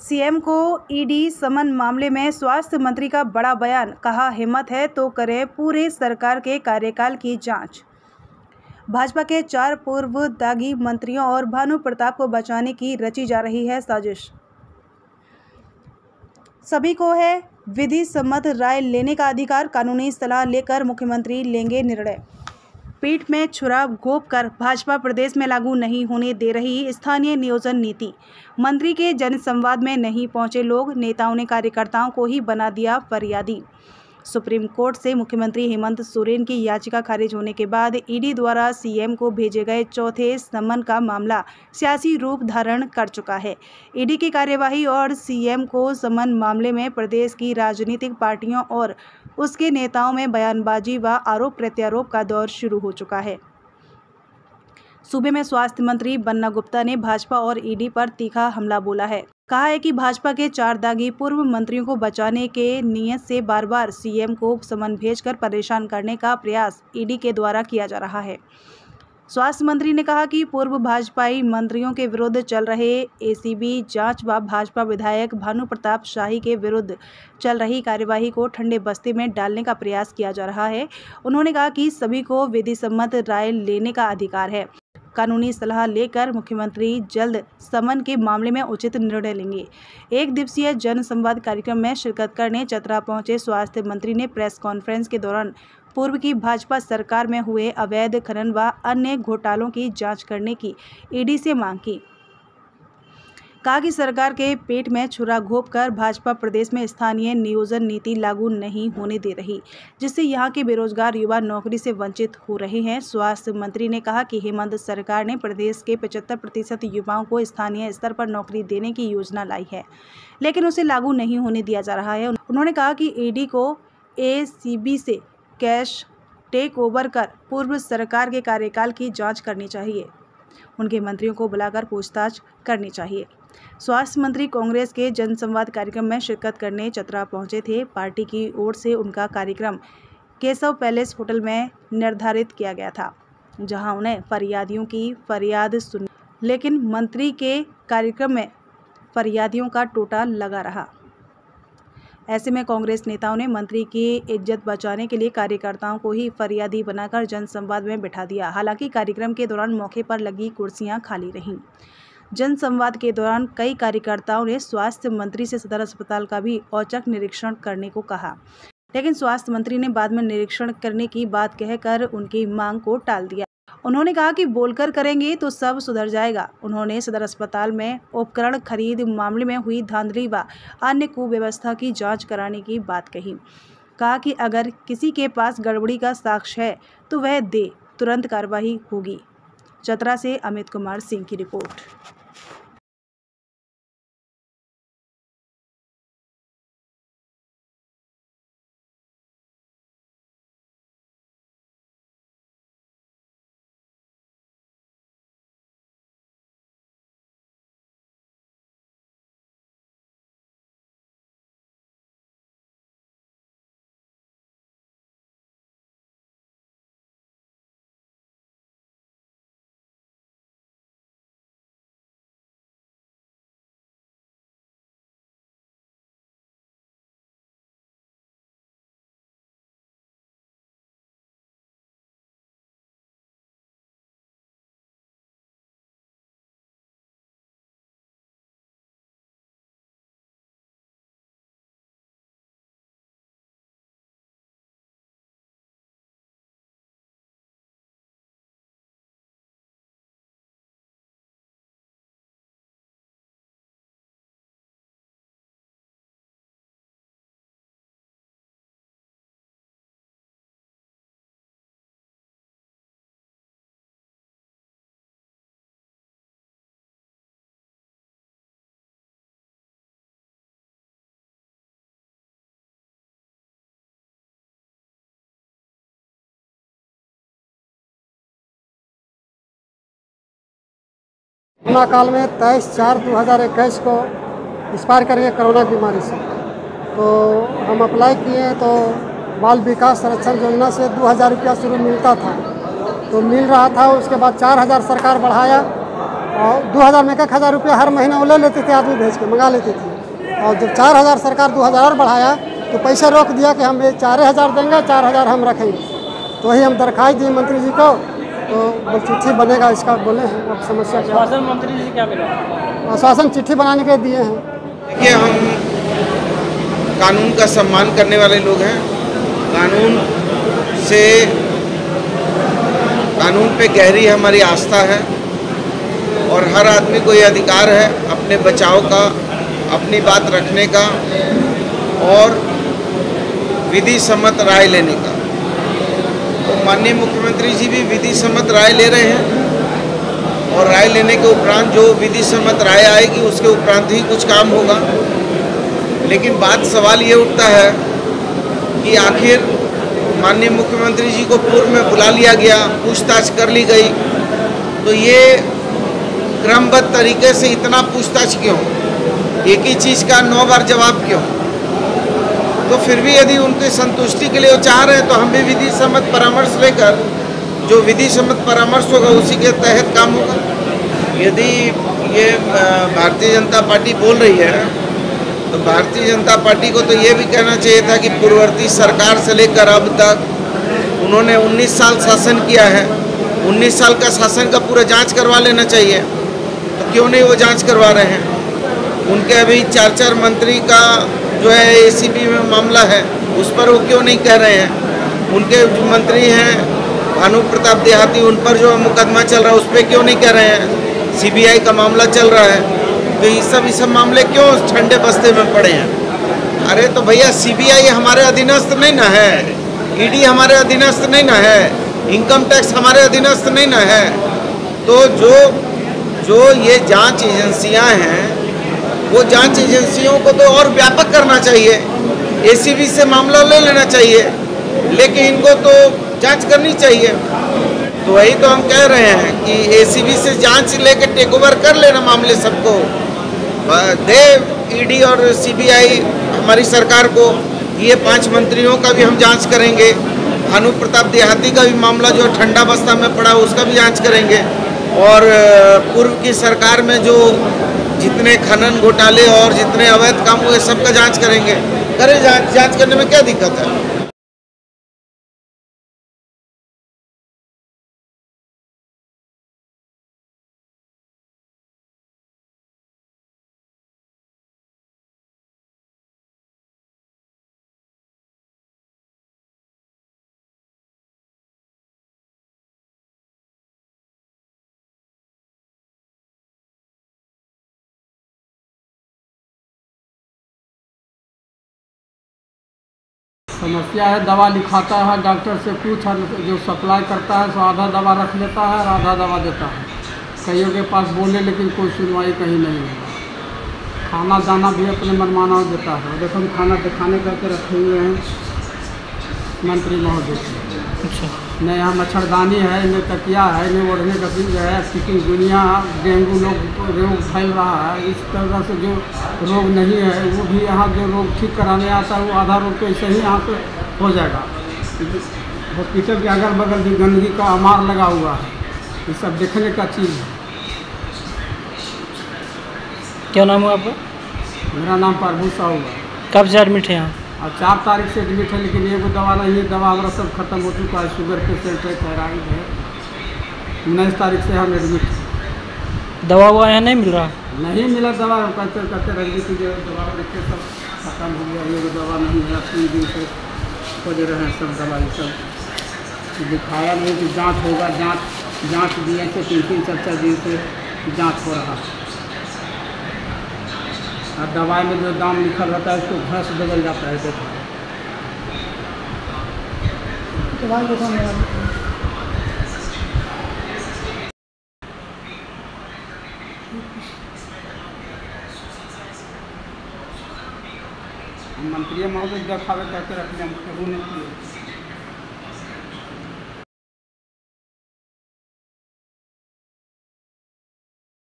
CM को ED समन मामले में स्वास्थ्य मंत्री का बड़ा बयान, कहा हिम्मत है तो करें पूरे सरकार के कार्यकाल की जांच। भाजपा के 4 पूर्व दागी मंत्रियों और भानु प्रताप को बचाने की रची जा रही है साजिश। सभी को है विधि सम्मत राय लेने का अधिकार, कानूनी सलाह लेकर मुख्यमंत्री लेंगे निर्णय। पीठ में छुरा घोंपकर भाजपा प्रदेश में लागू नहीं होने दे रही स्थानीय नियोजन नीति। मंत्री के जनसंवाद में नहीं पहुंचे लोग, नेताओं ने कार्यकर्ताओं को ही बना दिया फरियादी। सुप्रीम कोर्ट से मुख्यमंत्री हेमंत सोरेन की याचिका खारिज होने के बाद ईडी द्वारा सीएम को भेजे गए चौथे समन का मामला सियासी रूप धारण कर चुका है। ईडी की कार्यवाही और सीएम को समन मामले में प्रदेश की राजनीतिक पार्टियों और उसके नेताओं में बयानबाजी व आरोप प्रत्यारोप का दौर शुरू हो चुका है। सूबे में स्वास्थ्य मंत्री बन्ना गुप्ता ने भाजपा और ईडी पर तीखा हमला बोला है। कहा है कि भाजपा के 4 दागी पूर्व मंत्रियों को बचाने के नियत से बार बार सीएम को समन भेजकर परेशान करने का प्रयास ईडी के द्वारा किया जा रहा है। स्वास्थ्य मंत्री ने कहा कि पूर्व भाजपाई मंत्रियों के विरुद्ध चल रहे एसीबी जांच व भाजपा विधायक भानु प्रताप शाही के विरुद्ध चल रही कार्यवाही को ठंडे बस्ते में डालने का प्रयास किया जा रहा है। उन्होंने कहा कि सभी को विधि सम्मत राय लेने का अधिकार है। कानूनी सलाह लेकर मुख्यमंत्री जल्द समन के मामले में उचित निर्णय लेंगे। एक दिवसीय जन संवाद कार्यक्रम में शिरकत करने चतरा पहुंचे स्वास्थ्य मंत्री ने प्रेस कॉन्फ्रेंस के दौरान पूर्व की भाजपा सरकार में हुए अवैध खनन व अन्य घोटालों की जांच करने की ईडी से मांग की। कहा कि सरकार के पेट में छुरा घोंपकर भाजपा प्रदेश में स्थानीय नियोजन नीति लागू नहीं होने दे रही, जिससे यहां के बेरोजगार युवा नौकरी से वंचित हो रहे हैं। स्वास्थ्य मंत्री ने कहा कि हेमंत सरकार ने प्रदेश के 75% युवाओं को स्थानीय स्तर पर नौकरी देने की योजना लाई है, लेकिन उसे लागू नहीं होने दिया जा रहा है। उन्होंने कहा कि ईडी को एसीबी से कैश टेक ओवर कर पूर्व सरकार के कार्यकाल की जाँच करनी चाहिए। उनके मंत्रियों को बुलाकर पूछताछ करनी चाहिए। स्वास्थ्य मंत्री कांग्रेस के जनसंवाद कार्यक्रम में शिरकत करने चतरा पहुंचे थे। पार्टी की ओर से उनका कार्यक्रम केशव पैलेस होटल में निर्धारित किया गया था, जहां उन्हें फरियादियों की फरियाद सुनी, लेकिन मंत्री के कार्यक्रम में फरियादियों का टोटा लगा रहा। ऐसे में कांग्रेस नेताओं ने मंत्री की इज्जत बचाने के लिए कार्यकर्ताओं को ही फरियादी बनाकर जनसंवाद में बिठा दिया। हालांकि कार्यक्रम के दौरान मौके पर लगी कुर्सियां खाली रहीं। जनसंवाद के दौरान कई कार्यकर्ताओं ने स्वास्थ्य मंत्री से सदर अस्पताल का भी औचक निरीक्षण करने को कहा, लेकिन स्वास्थ्य मंत्री ने बाद में निरीक्षण करने की बात कहकर उनकी मांग को टाल दिया। उन्होंने कहा कि बोलकर करेंगे तो सब सुधर जाएगा। उन्होंने सदर अस्पताल में उपकरण खरीद मामले में हुई धांधली व अन्य कुव्यवस्था की जांच कराने की बात कही। कहा कि अगर किसी के पास गड़बड़ी का साक्ष्य है तो वह दे, तुरंत कार्रवाई होगी। चतरा से अमित कुमार सिंह की रिपोर्ट। कोरोना काल में 23/4/2021 को एक्सपायर करेंगे कोरोना बीमारी से। तो हम अप्लाई किए तो बाल विकास संरक्षण योजना से 2000 रुपया शुरू मिलता था, तो मिल रहा था। उसके बाद 4000 सरकार बढ़ाया और 2000 में 1000 रुपया हर महीना वो ले लेते थे, आदमी भेज के मंगा लेते थे। और जब 4000 सरकार 2000 और बढ़ाया तो पैसा रोक दिया कि हम ये 4000 देंगे, 4000 हम रखेंगे। तो वही हम दरखास्त दिए मंत्री जी को, तो वो चिट्ठी बनेगा इसका बोले हैं। अब समस्या क्या? आश्वासन मंत्री जी क्या मिला? आश्वासन चिट्ठी बनाने के दिए हैं। देखिए, हम कानून का सम्मान करने वाले लोग हैं। कानून पे गहरी हमारी आस्था है और हर आदमी को ये अधिकार है अपने बचाव का, अपनी बात रखने का और विधि सम्मत राय लेने का। तो माननीय मुख्यमंत्री जी भी विधि सम्मत राय ले रहे हैं और राय लेने के उपरांत जो विधि सम्मत राय आएगी उसके उपरांत ही कुछ काम होगा। लेकिन सवाल ये उठता है कि आखिर माननीय मुख्यमंत्री जी को पूर्व में बुला लिया गया, पूछताछ कर ली गई, तो ये क्रमबद्ध तरीके से इतना पूछताछ क्यों? एक ही चीज़ का 9 बार जवाब क्यों? तो फिर भी यदि उनकी संतुष्टि के लिए वो चाह रहे हैं तो हम भी विधि सम्मत परामर्श लेकर, जो विधि सम्मत परामर्श होगा उसी के तहत काम होगा। यदि ये भारतीय जनता पार्टी बोल रही है तो भारतीय जनता पार्टी को तो ये भी कहना चाहिए था कि पूर्ववर्ती सरकार से लेकर अब तक उन्होंने 19 साल शासन किया है। 19 साल का शासन का पूरा जांच करवा लेना चाहिए, तो क्यों नहीं वो जांच करवा रहे हैं? उनके अभी 4 मंत्री का जो है एसीबी में मामला है, उस पर वो क्यों नहीं कह रहे हैं? उनके जो मंत्री हैं भानु प्रताप देहाती, उन पर जो मुकदमा चल रहा है उस पर क्यों नहीं कह रहे हैं? सीबीआई का मामला चल रहा है, तो ये सब मामले क्यों ठंडे बस्ते में पड़े हैं? अरे तो भैया, सीबीआई हमारे अधीनस्थ नहीं ना है, ईडी हमारे अधीनस्थ नहीं ना है, इनकम टैक्स हमारे अधीनस्थ नहीं ना है। तो जो ये जांच एजेंसियां हैं, वो जांच एजेंसियों को तो और व्यापक करना चाहिए। एसीबी से मामला ले लेना चाहिए, लेकिन इनको तो जांच करनी चाहिए। तो वही तो हम कह रहे हैं कि एसीबी से जांच लेके टेक ओवर कर लेना मामले सबको, दे ईडी और सीबीआई हमारी सरकार को। ये 5 मंत्रियों का भी हम जांच करेंगे, भानु प्रताप देहाती का भी मामला जो ठंडा बस्ता में पड़ा उसका भी जांच करेंगे, और पूर्व की सरकार में जो जितने खनन घोटाले और जितने अवैध काम हुए सबका जांच करेंगे। करें जांच करने में क्या दिक्कत है? समस्या है, दवा लिखाता है, डॉक्टर से पूछा, जो सप्लाई करता है सो आधा दवा रख लेता है और आधा दवा देता है। कईयों के पास बोले लेकिन कोई सुनवाई कहीं नहीं है। खाना दाना भी अपने मनमाना देता है। देखो हम खाना दिखाने करके रखे हुए हैं मंत्री महोदय। अच्छा, न यहाँ मच्छरदानी है, न तकिया है, न ओढ़ने का चीज़ है, चिकनगुनिया, डेंगू रोग फैल रहा है। इस तरह से जो रोग नहीं है वो भी यहाँ जो रोग ठीक कराने आता है वो आधा रोग तो ऐसे ही यहाँ पे हो जाएगा। हॉस्पिटल के अगल बगल भी गंदगी का अमार लगा हुआ है, ये सब देखने का चीज़ है। क्या नाम है आपका? मेरा नाम प्रभु साहू है। कब से एडमिट है यहाँ? और 4 तारीख से एडमिट है, लेकिन ये दवा नहीं है, दवा हमारा सब खत्म हो चुका है। शुगर पेशेंट है, थायराइड है। 19 तारीख से हम एडमिट हैं। दवा हुआ यहाँ नहीं मिल रहा? नहीं मिला दवा, हम कहते रहेंगे कि जो दवा देखते सब खत्म हो गया, ये दवा नहीं है। 3 दिन से खोज रहे हैं सब दवाई, सब दिखाया नहीं कि जाँच होगा। जाँच दिए से 3-3, 4-4 दिन से जाँच हो रहा है। और दवाई में जो दाम लिखा रहता है उसको घर से बदल जाता है। देखो दवाई देखो मंत्री महोदय दिखावे करके रखने हम कबूल नहीं किए।